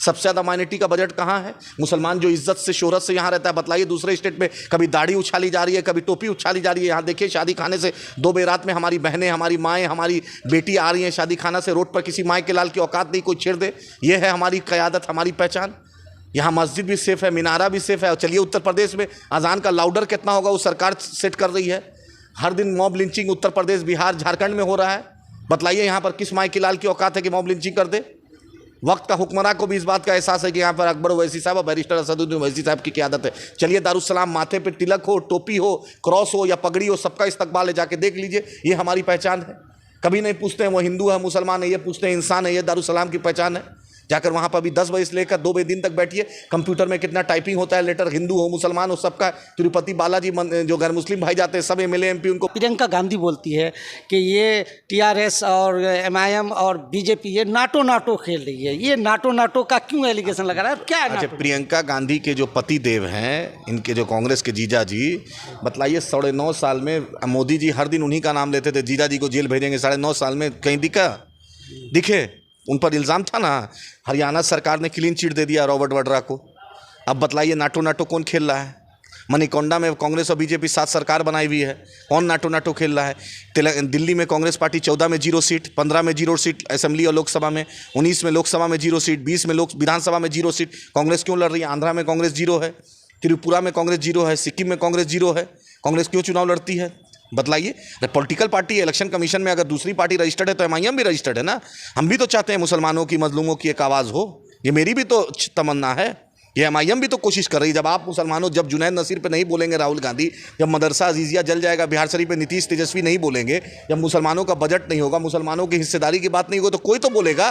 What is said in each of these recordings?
सबसे ज़्यादा माइनॉरिटी का बजट कहाँ है? मुसलमान जो इज्जत से शोहरत से यहाँ रहता है, बताइए दूसरे स्टेट में कभी दाढ़ी उछाली जा रही है, कभी टोपी उछाली जा रही है। यहाँ देखिए शादी खाने से 2 बजे रात में हमारी बहनें, हमारी माएँ, हमारी बेटी आ रही हैं शादी खाना से, रोड पर किसी माँ के लाल की औकात नहीं कोई छेड़ दे। ये है हमारी क़यादत, हमारी पहचान। यहाँ मस्जिद भी सेफ़ है, मीनारा भी सेफ़ है। और चलिए उत्तर प्रदेश में अजान का लाउडर कितना होगा वो सरकार सेट कर रही है। हर दिन मॉब लिंचिंग उत्तर प्रदेश, बिहार, झारखंड में हो रहा है। बतलाइए यहाँ पर किस माई की लाल की औकात है कि मॉब लिंचिंग कर दे? वक्त का हुक्मरान को भी इस बात का एहसास है कि यहाँ पर अकबर ओवैसी साहब और बैरिस्टर असदुद्दीन ओवैसी साहब की क़यादत है। चलिए दारुस्सलाम माथे पे तिलक हो, टोपी हो, क्रॉस हो या पगड़ी हो, सबका इस्तकबाल है, जाके देख लीजिए। ये हमारी पहचान है। कभी नहीं पूछते हैं वो हिंदू है मुसलमान है, ये पूछते हैं इंसान है। ये दारुस्सलाम की पहचान है। जाकर वहाँ पर अभी 10 बजे से लेकर 2 बजे दिन तक बैठिए। कंप्यूटर में कितना टाइपिंग होता है, लेटर हिंदू हो मुसलमान हो सबका। तिरुपति बालाजी जो गैर मुस्लिम भाई जाते हैं सब MLA MP उनको। प्रियंका गांधी बोलती है कि ये TRS और MIM और BJP ये नाटो खेल रही है। ये नाटो का क्यों एलिगेशन लगा रहा है? क्या है? अच्छा, प्रियंका गांधी के जो पति देव हैं, इनके जो कांग्रेस के जीजा जी, बतलाइए 9.5 साल में मोदी जी हर दिन उन्हीं का नाम लेते थे, जीजा जी को जेल भेजेंगे। 9.5 साल में कहीं दिखे? उन पर इल्ज़ाम था ना। हरियाणा सरकार ने क्लीन चिट दे दिया रॉबर्ट वाड्रा को। अब बतलाइए नाटो कौन खेल रहा है? मणिकोंडा में कांग्रेस और BJP साथ सरकार बनाई हुई है, कौन नाटो खेल रहा है? दिल्ली में कांग्रेस पार्टी 14 में 0 सीट, 15 में 0 सीट असेंबली और लोकसभा में, 19 में लोकसभा में 0 सीट, 20 में विधानसभा में 0 सीट। कांग्रेस क्यों लड़ रही है? आंध्रा में कांग्रेस 0 है, त्रिपुरा में कांग्रेस 0 है, सिक्किम में कांग्रेस 0 है। कांग्रेस क्यों चुनाव लड़ती है? बतलाइए। पॉलिटिकल पार्टी इलेक्शन कमीशन में अगर दूसरी पार्टी रजिस्टर्ड है तो MIM भी रजिस्टर्ड है ना। हम भी तो चाहते हैं मुसलमानों की, मजलूमों की एक आवाज़ हो। ये मेरी भी तो तमन्ना है। ये MIM भी तो कोशिश कर रही है। जब आप मुसलमानों, जब जुनैद नसीर पे नहीं बोलेंगे राहुल गांधी, जब मदरसा अजीज़िया जल जाएगा बिहार शरीफ पे नीतीश तेजस्वी नहीं बोलेंगे, जब मुसलमानों का बजट नहीं होगा, मुसलमानों की हिस्सेदारी की बात नहीं होगी, तो कोई तो बोलेगा।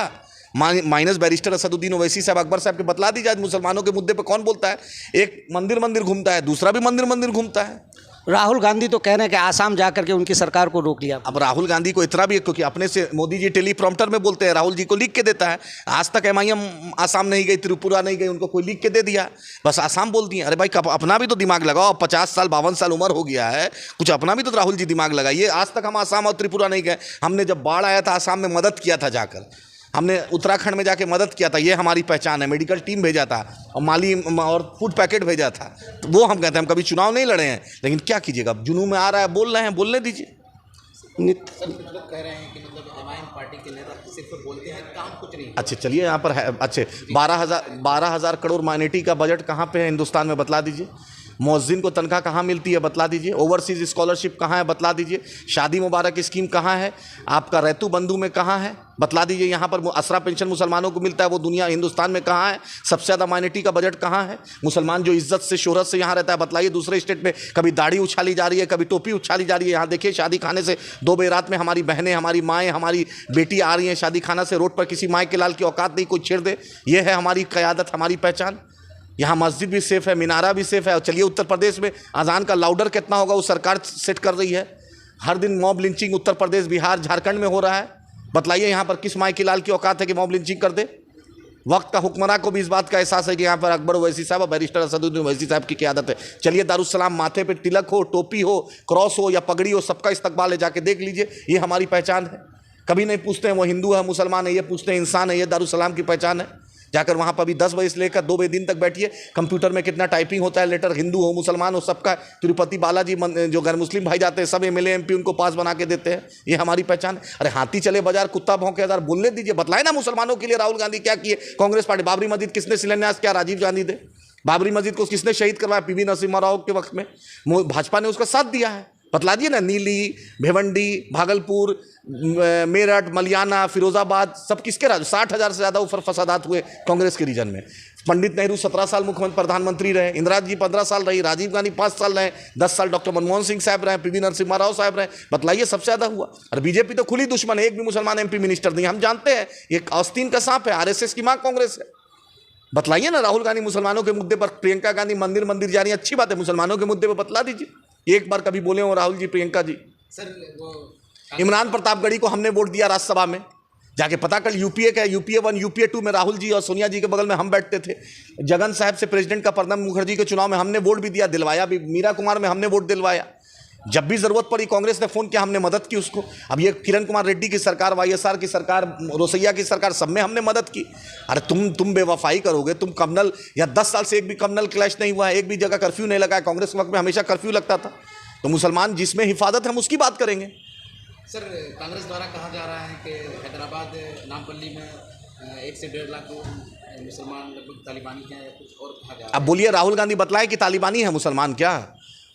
माइनस बैरिस्टर असदुद्दीन ओवैसी साहब, अकबर साहब के बतला दीजिए आज मुसलमानों के मुद्दे पर कौन बोलता है? एक मंदिर घूमता है, दूसरा भी मंदिर घूमता है। राहुल गांधी तो कह रहे हैं कि आसाम जाकर के उनकी सरकार को रोक लिया। अब राहुल गांधी को इतना भी, क्योंकि अपने से मोदी जी टेलीप्रॉम्प्टर में बोलते हैं, राहुल जी को लिख के देता है। आज तक MIM आसाम नहीं गई, त्रिपुरा नहीं गई, उनको कोई लिख के दे दिया, बस आसाम बोल दिया। अरे भाई अपना भी तो दिमाग लगाओ। 50 साल 52 साल उम्र हो गया है, कुछ अपना भी तो राहुल जी दिमाग लगाइए। आज तक हम आसाम और त्रिपुरा नहीं गए। हमने जब बाढ़ आया था आसाम में मदद किया था जाकर, हमने उत्तराखंड में जाके मदद किया था। ये हमारी पहचान है। मेडिकल टीम भेजा था और माली और फूड पैकेट भेजा था। तो वो हम कहते हैं, हम कभी चुनाव नहीं लड़े हैं, लेकिन क्या कीजिएगा, जुनून में आ रहा है, बोल रहे हैं, बोलने दीजिए। कह रहे हैं कि MIM पार्टी के नेता सिर्फ बोलते हैं, काम कुछ नहीं। अच्छा चलिए, यहाँ पर है अच्छे 12,000 करोड़ माइनॉरिटी का बजट कहाँ पे है हिंदुस्तान में, बतला दीजिए। मुअज्जिन को तनख्वाह कहाँ मिलती है, बतला दीजिए। ओवरसीज़ स्कॉलरशिप कहाँ है, बतला दीजिए। शादी मुबारक स्कीम कहाँ है? आपका रैतू बंधु में कहाँ है, बतला दीजिए। यहाँ पर असरा पेंशन मुसलमानों को मिलता है, वो दुनिया हिंदुस्तान में कहाँ है? सबसे ज़्यादा माइनॉरिटी का बजट कहाँ है? मुसलमान जो इज्जत से शोहरत से यहाँ रहता है, बताइए दूसरे स्टेट में कभी दाढ़ी उछाली जा रही है, कभी टोपी उछाली जा रही है। यहाँ देखिए शादी खाने से 2 बजे रात में हमारी बहनें, हमारी माएँ, हमारी बेटी आ रही हैं शादी खाना से, रोड पर किसी माँ के लाल की औकात नहीं कोई छेड़ दे। ये है हमारी क़यादत, हमारी पहचान। यहाँ मस्जिद भी सेफ़ है, मीनारा भी सेफ़ है। और चलिए उत्तर प्रदेश में अजान का लाउडर कितना होगा वो सरकार सेट कर रही है। हर दिन मॉब लिंचिंग उत्तर प्रदेश, बिहार, झारखंड में हो रहा है। बतलाइए यहाँ पर किस माई की लाल की औकात है कि मॉब लिंचिंग कर दे? वक्त का हुक्मरान को भी इस बात का एहसास है कि यहाँ पर अकबर ओवैसी साहब और बैरिस्टर असदुद्दीन ओवैसी साहब की क़यादत है। चलिए दारुस्सलाम माथे पे तिलक हो, टोपी हो, क्रॉस हो या पगड़ी हो, सबका इस्तकबाल है, जाके देख लीजिए। ये हमारी पहचान है। कभी नहीं पूछते हैं वो हिंदू है मुसलमान है, ये पूछते हैं इंसान है। ये दारुस्सलाम की पहचान है। जाकर वहाँ पर अभी 10 बजे से लेकर 2 बजे दिन तक बैठिए। कंप्यूटर में कितना टाइपिंग होता है, लेटर हिंदू हो मुसलमान हो सबका। तिरुपति बालाजी जो गैर मुस्लिम भाई जाते हैं सब MLA MP उनको पास बना के देते हैं। ये हमारी पहचान है। अरे हाथी चले बाजार, कुत्ता भौंके हजार, बोलने दीजिए। बतलाए ना मुसलमानों के लिए राहुल गांधी क्या किए। कांग्रेस पार्टी, बाबरी मस्जिद किसने शिलान्यास किया? राजीव गांधी ने। बाबरी मस्जिद को किसने शहीद करवाया? PV नरसिम्हा राव के वक्त में। भाजपा ने उसका साथ दिया है। बतला दिए ना। नीली, भिवंडी, भागलपुर, मेरठ, मलियाना, फिरोजाबाद, सब किसके राज? 60,000 से ज़्यादा ऊपर फसादात हुए कांग्रेस के रीजन में। पंडित नेहरू 17 साल मुख्यमंत्री प्रधानमंत्री रहे, इंदिरा जी 15 साल रही, राजीव गांधी 5 साल रहे, 10 साल डॉक्टर मनमोहन सिंह साहब रहे, PV नरसिम्हा राव साहब रहे। बतलाइए सबसे ज़्यादा हुआ। और BJP तो खुली दुश्मन है, एक भी मुसलमान MP मिनिस्टर नहीं। हम जानते हैं ये आस्तीन का सांप है, RSS की माँ कांग्रेस है। बतलाइए ना। राहुल गांधी मुसलमानों के मुद्दे पर, प्रियंका गांधी मंदिर जा रही है, अच्छी बात है। मुसलमानों के मुद्दे पर बतला दीजिए। एक बार कभी बोले हो राहुल जी, प्रियंका जी? सर इमरान प्रतापगढ़ी को हमने वोट दिया राज्यसभा में, जाके पता कर। UPA का UPA 1 UPA 2 में राहुल जी और सोनिया जी के बगल में हम बैठते थे। जगन साहब से प्रेसिडेंट का प्रणब मुखर्जी के चुनाव में हमने वोट भी दिया, दिलवाया भी। मीरा कुमार में हमने वोट दिलवाया। जब भी ज़रूरत पड़ी कांग्रेस ने फ़ोन किया, हमने मदद की उसको। अब ये किरण कुमार रेड्डी की सरकार, वाईएसआर की सरकार, रोसैया की सरकार, सब में हमने मदद की। अरे तुम बेवफाई करोगे, तुम कम्युनल या 10 साल से एक भी कम्युनल क्लैश नहीं हुआ है, एक भी जगह कर्फ्यू नहीं लगा है। कांग्रेस के वक्त में हमेशा कर्फ्यू लगता था। तो मुसलमान जिसमें हिफाजत है हम उसकी बात करेंगे। सर, कांग्रेस द्वारा कहा जा रहा है कि हैदराबाद नामपल्ली में 1 से 1.5 लाख मुसलमान लगभग तालिबानी हैं या कुछ और कहा जा रहा है। अब बोलिए, राहुल गांधी बतलाए कि तालिबानी है मुसलमान? क्या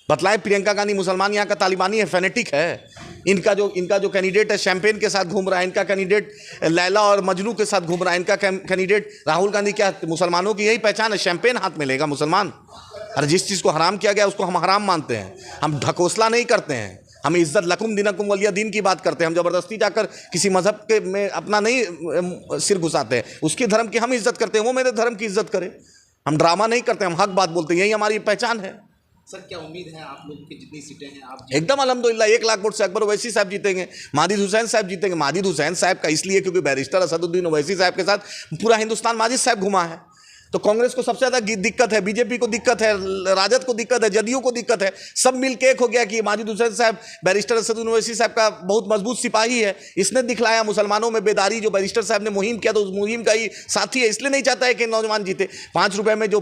बतलाए? प्रियंका गांधी मुसलमान यहाँ का तालिबानी है, फेनेटिक है। इनका जो कैंडिडेट है शैंपेन के साथ घूम रहा है, इनका कैंडिडेट लैला और मजनू के साथ घूम रहा है, इनका कैंडिडेट राहुल गांधी। क्या मुसलमानों की यही पहचान है? शैंपेन हाथ में लेगा मुसलमान? अरे जिस चीज़ को हराम किया गया उसको हम हराम मानते हैं। हम ढकोसला नहीं करते हैं, हम इज़्ज़त लकुम दिनकुम वलिया दीन की बात करते हैं। हम ज़बरदस्ती जाकर किसी मज़हब के में अपना नहीं सिर घुसाते हैं। उसके धर्म की हम इज़्ज़त करते हैं, वो मेरे धर्म की इज़्ज़त करे। हम ड्रामा नहीं करते, हम हक बात बोलते हैं, यही हमारी पहचान है। सर, क्या उम्मीद है आप लोगों की जितनी सीटें हैं आप एकदम अल्हम्दुलिल्लाह 1 लाख वोट से अकबर ओवैसी साहब जीतेंगे, माजिद हुसैन साहब जीतेंगे। माजिद हुसैन साहब का इसलिए क्योंकि बैरिस्टर असदुद्दीन ओवैसी साहब के साथ पूरा हिंदुस्तान माजिद साहब घुमा है। तो कांग्रेस को सबसे ज़्यादा दिक्कत है, बीजेपी को दिक्कत है, राजद को दिक्कत है, जदयू को दिक्कत है। सब मिलके एक हो गया कि माजिद हुसैन साहब बैरिस्टर असदुद्दीन ओवैसी साहब का बहुत मजबूत सिपाही है। इसने दिखलाया मुसलमानों में बेदारी, जो बैरिस्टर साहब ने मुहिम किया तो उस मुहिम का ही साथी है। इसलिए नहीं चाहता है कि नौजवान जीते। 5 रुपये में जो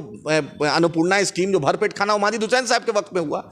अन्नपूर्णा स्कीम, जो भरपेट खाना, वो माजिद हुसैन साहब के वक्त में हुआ।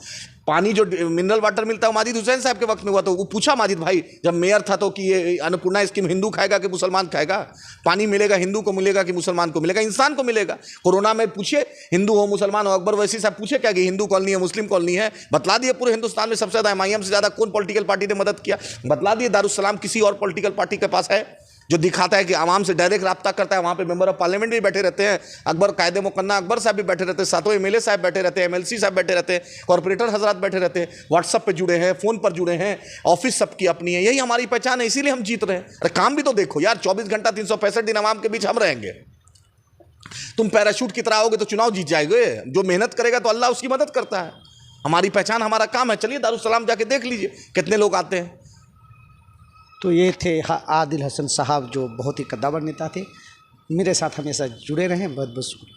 पानी जो मिनरल वाटर मिलता है वो माजिद हुसैन साहब के वक्त में हुआ। तो वो पूछा माजिद भाई जब मेयर था तो कि ये अन्नपूर्णा स्कीम हिंदू खाएगा कि मुसलमान खाएगा? पानी मिलेगा हिंदू को मिलेगा कि मुसलमान को मिलेगा? इंसान को मिलेगा। कोरोना में पूछिए, हिंदू हो मुसलमान हो, अकबर ओवैसी साहब पूछे क्या कि हिंदू कॉलोनी है मुस्लिम कॉलोनी है? बतला दिए पूरे हिंदुस्तान में सबसे ज़्यादा एमआईएम से ज़्यादा कौन पॉलिटिकल पार्टी ने मदद किया, बतला दिए। दारुस्सलाम किसी और पॉलिटिकल पार्टी के पास है जो दिखाता है कि आवाम से डायरेक्ट रब्ता करता है? वहाँ पे मेंबर ऑफ पार्लियामेंट भी बैठे रहते हैं, अकबर कायदे मुकन्ना अकबर साहब भी बैठे रहते हैं, सातों एमएलए साहब बैठे रहते हैं, एमएलसी साहब बैठे रहते हैं, कॉर्पोरेटर हजरात बैठे रहते हैं, व्हाट्सअप पे जुड़े हैं, फ़ोन पर जुड़े हैं, ऑफिस सबकी अपनी है। यही हमारी पहचान है, इसीलिए हम जीत रहे हैं। अरे काम भी तो देखो यार, 24 घंटा 365 दिन आवाम के बीच हम रहेंगे। तुम पैराशूट की तरह आओगे तो चुनाव जीत जाएंगे। जो मेहनत करेगा तो अल्लाह उसकी मदद करता है। हमारी पहचान, हमारा काम है। चलिए दारुस्सलाम जाके देख लीजिए कितने लोग आते हैं। तो ये थे आदिल हसन साहब, जो बहुत ही कद्दावर नेता थे। मेरे साथ हमेशा जुड़े रहें। बहुत बहुत शुक्रिया।